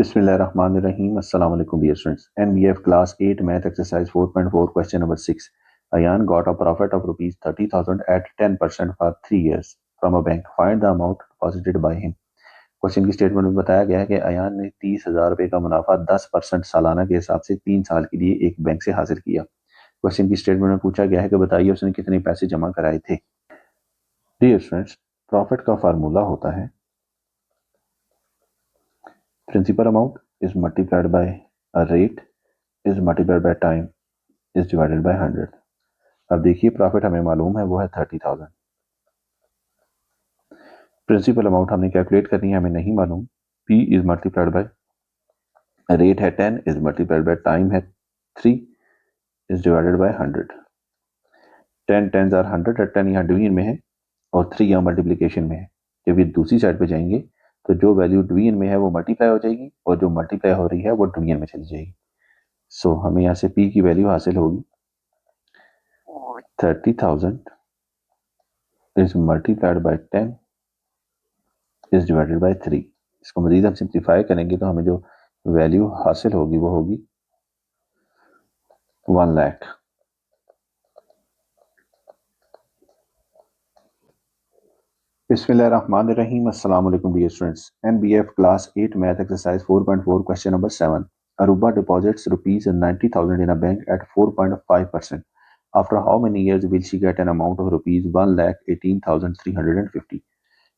Bismillahirrahmanirrahim. Assalamu alaikum dear students. NBF class 8 math exercise 4.4 question number 6. Ayan got a profit of rupees 30,000 at 10% for 3 years from a bank. Find the amount deposited by him. Question की statement में बताया गया है कि अयान ने 30,000 रुपए का मुनाफा 10% सालाना के हिसाब से 3 साल के लिए एक बैंक से हासिल किया। क्वेश्चन की स्टेटमेंट में पूछा गया है कि बताइए उसने कितने पैसे जमा कराए थे। डियर स्टूडेंट्स, प्रॉफिट का फार्मूला होता है principal amount is multiplied by a rate is multiplied by time is divided by 100। अब देखिए प्रॉफिट हमें मालूम है वो है 30,000। प्रिंसिपल अमाउंट हमने कैलकुलेट करनी है, हमें नहीं मालूम। P is multiplied by rate है 10 इज मल्टीप्लाइड बाय टाइम है 3 इज डिवाइडेड बाय 100। 10 10 आर 100 और 10 यहाँ डिवीजन में है और 3 यहाँ मल्टीप्लीकेशन में है। जब ये दूसरी साइड पे जाएंगे तो जो वैल्यू डिवीजन में है वो मल्टीप्लाई हो जाएगी और जो मल्टीप्लाई हो रही है वो डिवीजन में चली जाएगी। सो हमें यहाँ से P की वैल्यू हासिल होगी 30,000 is multiplied by 10 is divided by 3। इसको मजीद हम सिंप्लीफाई करेंगे तो हमें जो वैल्यू हासिल होगी वो होगी 1 लाख। बिस्मिल्लाहिर्रहमानिर्रहीम। अस्सलाम वालेकुम dear students. NBF class 8 math exercise 4.4 question number 7। Aruba deposits rupees 90,000 in a bank at 4.5%. After how many years will she get an amount of rupees 1,18,350?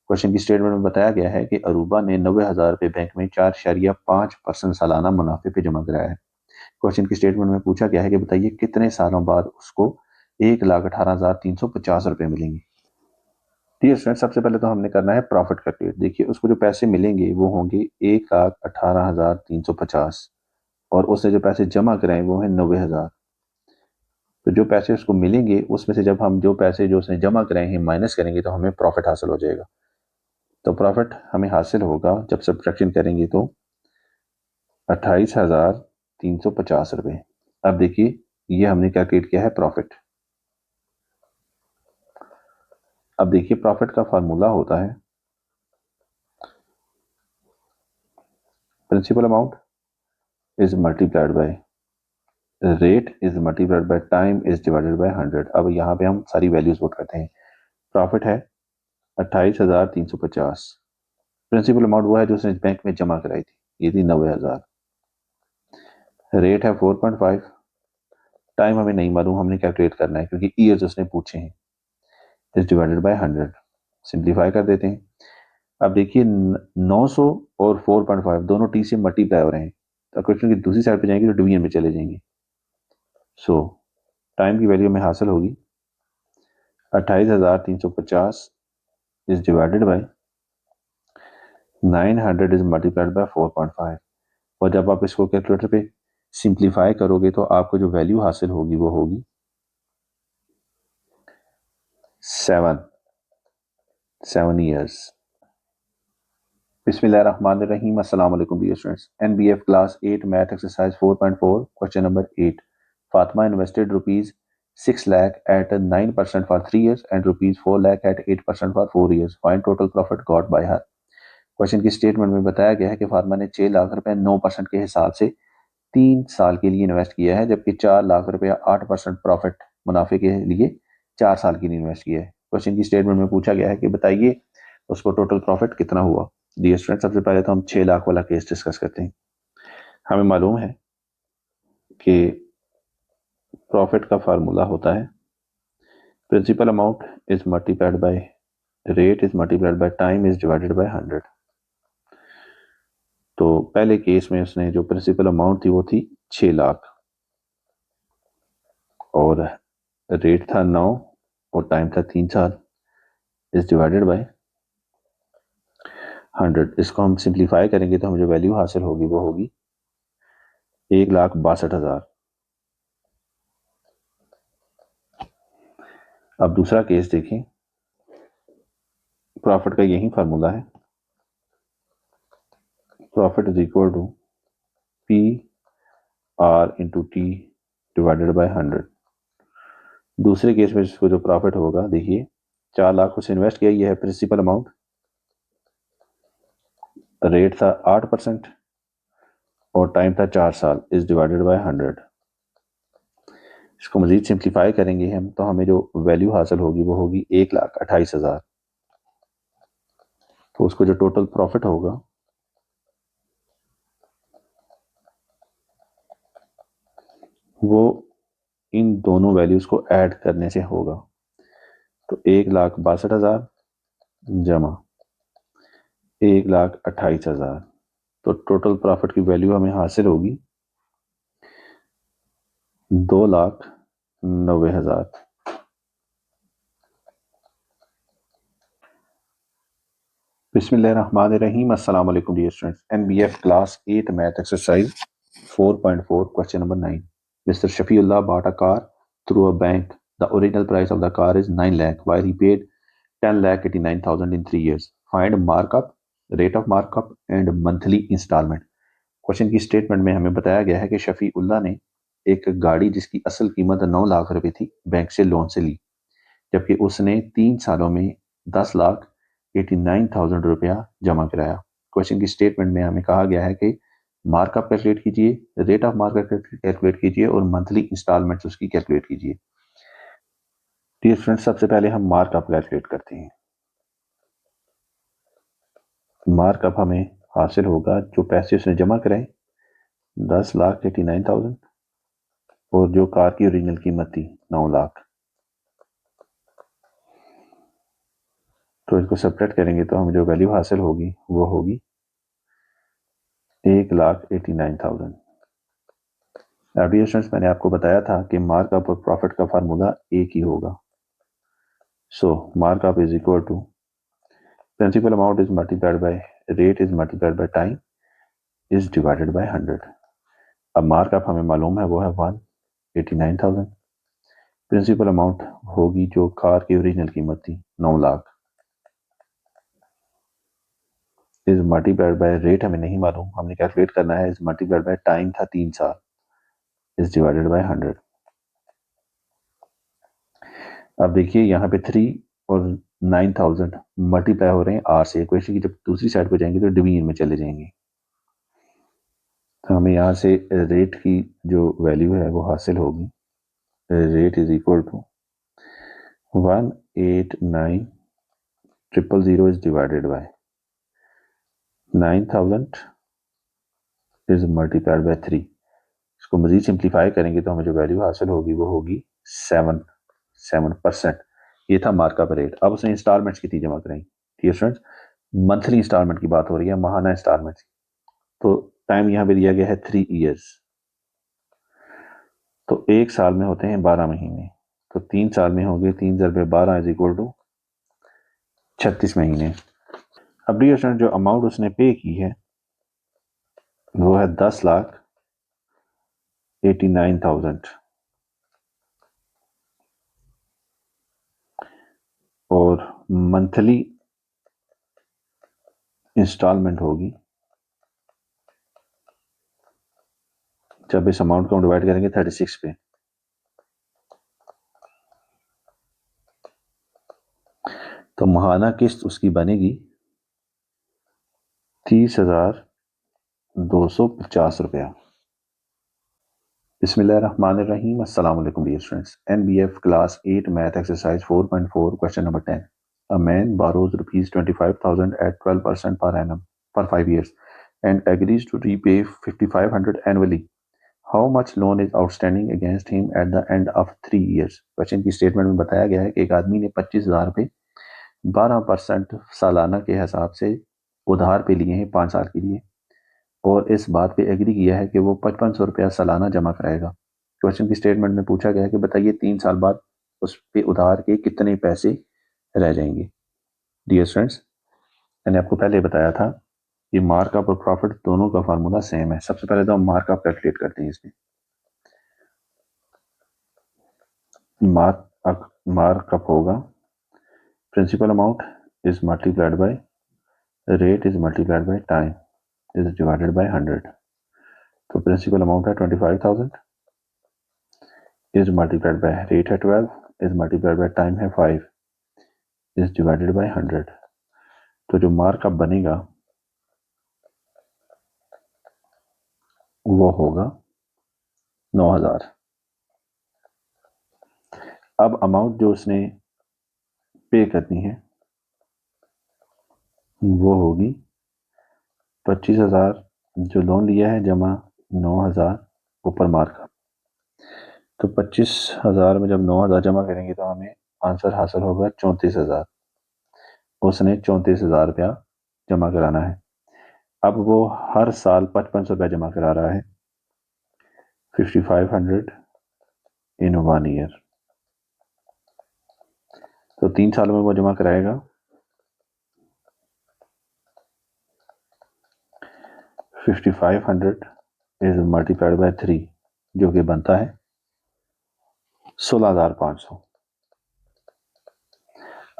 Question की स्टेटमेंट में बताया गया है कि अरूबा ने 90,000 रुपए बैंक में 4.5% सालाना मुनाफे पे जमा कराया है। क्वेश्चन की स्टेटमेंट में पूछा गया है कि बताइए कितने सालों बाद उसको 1,18,350 रुपए मिलेंगे। डियर स्टूडेंट, सबसे पहले तो हमने करना है प्रॉफिट कैलकुलेट। देखिए उसको जो पैसे मिलेंगे वो होंगे 1,18,350 और उसने जो पैसे जमा कराए वो है 90,000। तो जो पैसे उसको मिलेंगे उसमें से जब हम जो पैसे जो उसने जमा कराए हैं माइनस करेंगे तो हमें प्रॉफिट हासिल हो जाएगा। तो प्रॉफिट हमें हासिल होगा जब सब्ट्रैक्शन करेंगे तो 28,350 रुपए। अब देखिए ये हमने कैलकुलेट किया है प्रॉफिट। अब देखिए प्रॉफिट का फार्मूला होता है principal amount is multiplied by rate is multiplied by time is divided by 100। अब यहाँ पे हम सारी वैल्यूज पुट करते हैं। प्रॉफिट है 28,350। प्रिंसिपल अमाउंट वो है जो उसने बैंक में जमा कराई थी, ये थी 90,000। रेट है 4.5। टाइम हमें नहीं मालूम, हमने कैलकुलेट करना है क्योंकि ईयर्स उसने पूछे हैं। Is divided by 100। सिंप्लीफाई कर देते हैं। अब देखिए 900 और 4.5 दोनों टी से मल्टीप्लाई हो रहे हैं तो क्वेश्चन की दूसरी साइड पे जाएंगे तो डिवीजन में चले जाएंगे। सो टाइम की वैल्यू में हासिल होगी 28,350 is divided bye 900 is multiplied bye 4.5। और जब आप इसको कैलकुलेटर पे सिंप्लीफाई करोगे तो आपको जो वैल्यू हासिल होगी वो होगी 7 ईयर्स। बिस्मिल्लाहिर्रहमानिर्रहीम। अस्सलाम वालेकुम dear students. NBF class 8 math exercise 4.4 question number 8। Fatima invested rupees 6 lakh at 9% for 3 years and rupees 4 lakh at 8% for 4 years। Find total profit got by her. Question की स्टेटमेंट में बताया गया है कि फातिमा ने 6 लाख रुपए 9% के हिसाब से 3 साल के लिए इन्वेस्ट किया है, जबकि 4 लाख रुपया 8% प्रॉफिट मुनाफे के लिए 4 साल के लिए इन्वेस्ट किया है। क्वेश्चन की स्टेटमेंट में पूछा गया है कि बताइए उसको टोटल प्रॉफिट कितना हुआ। डियर स्टूडेंट, सबसे पहले तो हम 6 लाख वाला केस डिस्कस करते हैं। हमें मालूम है कि प्रॉफिट का फार्मूला होता है principal amount is multiplied by rate is multiplied by time is divided by 100। तो पहले केस में उसने जो प्रिंसिपल अमाउंट थी वो थी 6 लाख और रेट था 9 और टाइम था 3 साल इज डिवाइडेड बाय 100। इसको हम सिंप्लीफाई करेंगे तो हमें जो वैल्यू हासिल होगी वो होगी 1,62,000। अब दूसरा केस देखें। प्रॉफिट का यही फार्मूला है, profit is equal to P R into T divided by 100। दूसरे केस में इसको जो प्रॉफिट होगा, देखिए 4 लाख उसे इन्वेस्ट किया, ये है प्रिंसिपल अमाउंट, रेट था 8% और टाइम था 4 साल इज डिवाइडेड बाय 100। इसको मजीद सिंप्लीफाई करेंगे हम तो हमें जो वैल्यू हासिल होगी वो होगी 1,28,000। तो उसको जो टोटल प्रॉफिट होगा वो इन दोनों वैल्यूज को ऐड करने से होगा। तो 1,62,000 जमा 1,28,000, तो टोटल प्रॉफिट की वैल्यू हमें हासिल होगी 2,90,000। बिस्मिल्लाहिर्रहमानिर्रहीम। अस्सलाम वालेकुम dear students. NBF class 8 math exercise 4.4 question number 9। Mr. Shafiullah bought a car through a bank. The original price of the car is 9 lakh while he paid 10 lakh 89,000 in 3 years. Find markup, rate of markup and monthly installment. Question की statement में हमें बताया गया है कि शफी उल्ला ने एक गाड़ी जिसकी असल कीमत 9 लाख रुपए थी बैंक से लोन से ली, जबकि उसने 3 सालों में 10,89,000 रुपया जमा कराया। क्वेश्चन की स्टेटमेंट में हमें कहा गया है कि मार्कअप कैलकुलेट कीजिए, रेट ऑफ मार्कअप कैलकुलेट कीजिए और मंथली इंस्टॉलमेंट्स उसकी कैलकुलेट कीजिए। डियर फ्रेंड्स, सबसे पहले हम मार्कअप कैलकुलेट करते हैं। मार्कअप हमें हासिल होगा जो पैसे उसने जमा कराए 10,89,000 और जो कार की ओरिजिनल कीमत थी 9 लाख। तो इसको सेपरेट करेंगे तो हमें जो वैल्यू हासिल होगी वो होगी 1,89,000। डियर स्टूडेंट्स, मैंने आपको बताया था कि मार्कअप और प्रॉफिट का फार्मूला एक ही होगा। So markup is equal to principal amount is multiplied by rate is multiplied by time is divided by 100। अब मार्कअप हमें मालूम है वो है 1,89,000। प्रिंसिपल अमाउंट होगी जो कार की ओरिजिनल कीमत थी 9 lakh is multiplied by rate हमें नहीं मालूम, हमने कैलकुलेट करना है। इज मल्टीप्लाइड बाय टाइम था 3 साल इज डिवाइडेड बाय 100। अब देखिए यहाँ पे 3 और 9,000 मल्टीप्लाई हो रहे हैं आर से। इक्वेशन की जब दूसरी साइड पे जाएंगे तो डिवीजन में चले जाएंगे। तो हमें यहाँ से रेट की जो वैल्यू है वो हासिल होगी। Rate is equal to 1,89,000 is divided by 9,000 is multiplied by 3। इसको मजीद सिंप्लीफाई करेंगे तो हमें जो वैल्यू हासिल होगी वो होगी 7%। ये था मार्कअप रेट। अब उसने इंस्टॉलमेंट्स कितनी जमा कराई? ठीक है, मंथली इंस्टॉलमेंट की बात हो रही है, माहाना इंस्टॉलमेंट। तो टाइम यहाँ पे दिया गया है 3 ईयर्स। तो एक साल में होते हैं 12 महीने, तो 3 साल में होंगे 3 × 12 इज इक्वल टू 36 महीने। अब डियर स्टूडेंट, जो अमाउंट उसने पे की है वो है 10,89,000 और मंथली इंस्टॉलमेंट होगी, जब इस अमाउंट को हम डिवाइड करेंगे 36 पे, तो माहाना किस्त उसकी बनेगी 30,250 रुपया। बिस्मिल्लाहिर्रहमानिर्रहीम। अस्सलाम वालेकुम dear students. NBF class 8 math exercise 4.4 question number 10। A man borrows rupees 25,000 at 12% per annum for 5 years and agrees to repay 5,500 annually. How much loan is outstanding against him at the end of 3 years? Question की statement में बताया गया है कि एक आदमी ने 25,000 रुपये 12% सालाना के हिसाब से उधार पे लिए हैं 5 साल के लिए, और इस बात पे एग्री किया है कि वो 5,500 रुपया सालाना जमा कराएगा। क्वेश्चन की स्टेटमेंट में पूछा गया है कि बताइए 3 साल बाद उस पे उधार के कितने पैसे रह जाएंगे। डियर स्टूडेंट्स, मैंने आपको पहले बताया था कि मार्कअप और प्रॉफिट दोनों का फार्मूला सेम है। सबसे पहले तो हम मार्कअप कैलकुलेट करते हैं। इसमें मार्कअप होगा principal amount is multiplied by rate is multiplied by time is divided by 100। तो प्रिंसिपल अमाउंट है 25,000 इज मल्टीप्लाइड बाय रेट है 12 इज मल्टीप्लाइड बाय टाइम है 5 इज डिवाइडेड बाय 100। तो जो मार्कअप बनेगा वो होगा 9,000। अब अमाउंट जो उसने पे करनी है वो होगी 25,000 जो लोन लिया है जमा 9,000 ऊपर मार्क। तो 25,000 में जब 9,000 जमा करेंगे तो हमें आंसर हासिल होगा 34,000। उसने 34,000 रुपया जमा कराना है। अब वो हर साल 5500 रुपया जमा करा रहा है 5500 इन 1 ईयर। तो 3 सालों में वो जमा कराएगा 5500 इज मल्टीप्लाइड बाय 3 जो कि बनता है 16,500।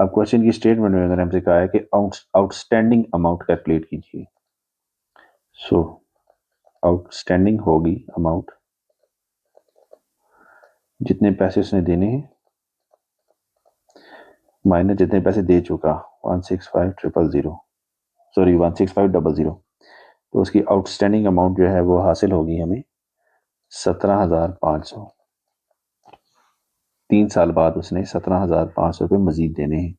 अब क्वेश्चन की स्टेटमेंट में अगर हमसे कहा है कि आउटस्टैंडिंग अमाउंट कैलकुलेट कीजिए। सो आउटस्टैंडिंग होगी अमाउंट जितने पैसे उसने देने हैं माइनस जितने पैसे दे चुका 165,000 सॉरी 165,000। तो उसकी आउटस्टैंडिंग अमाउंट जो है वो हासिल होगी हमें 17,500। 3 साल बाद उसने 17,500 रुपये मजीद देने हैं।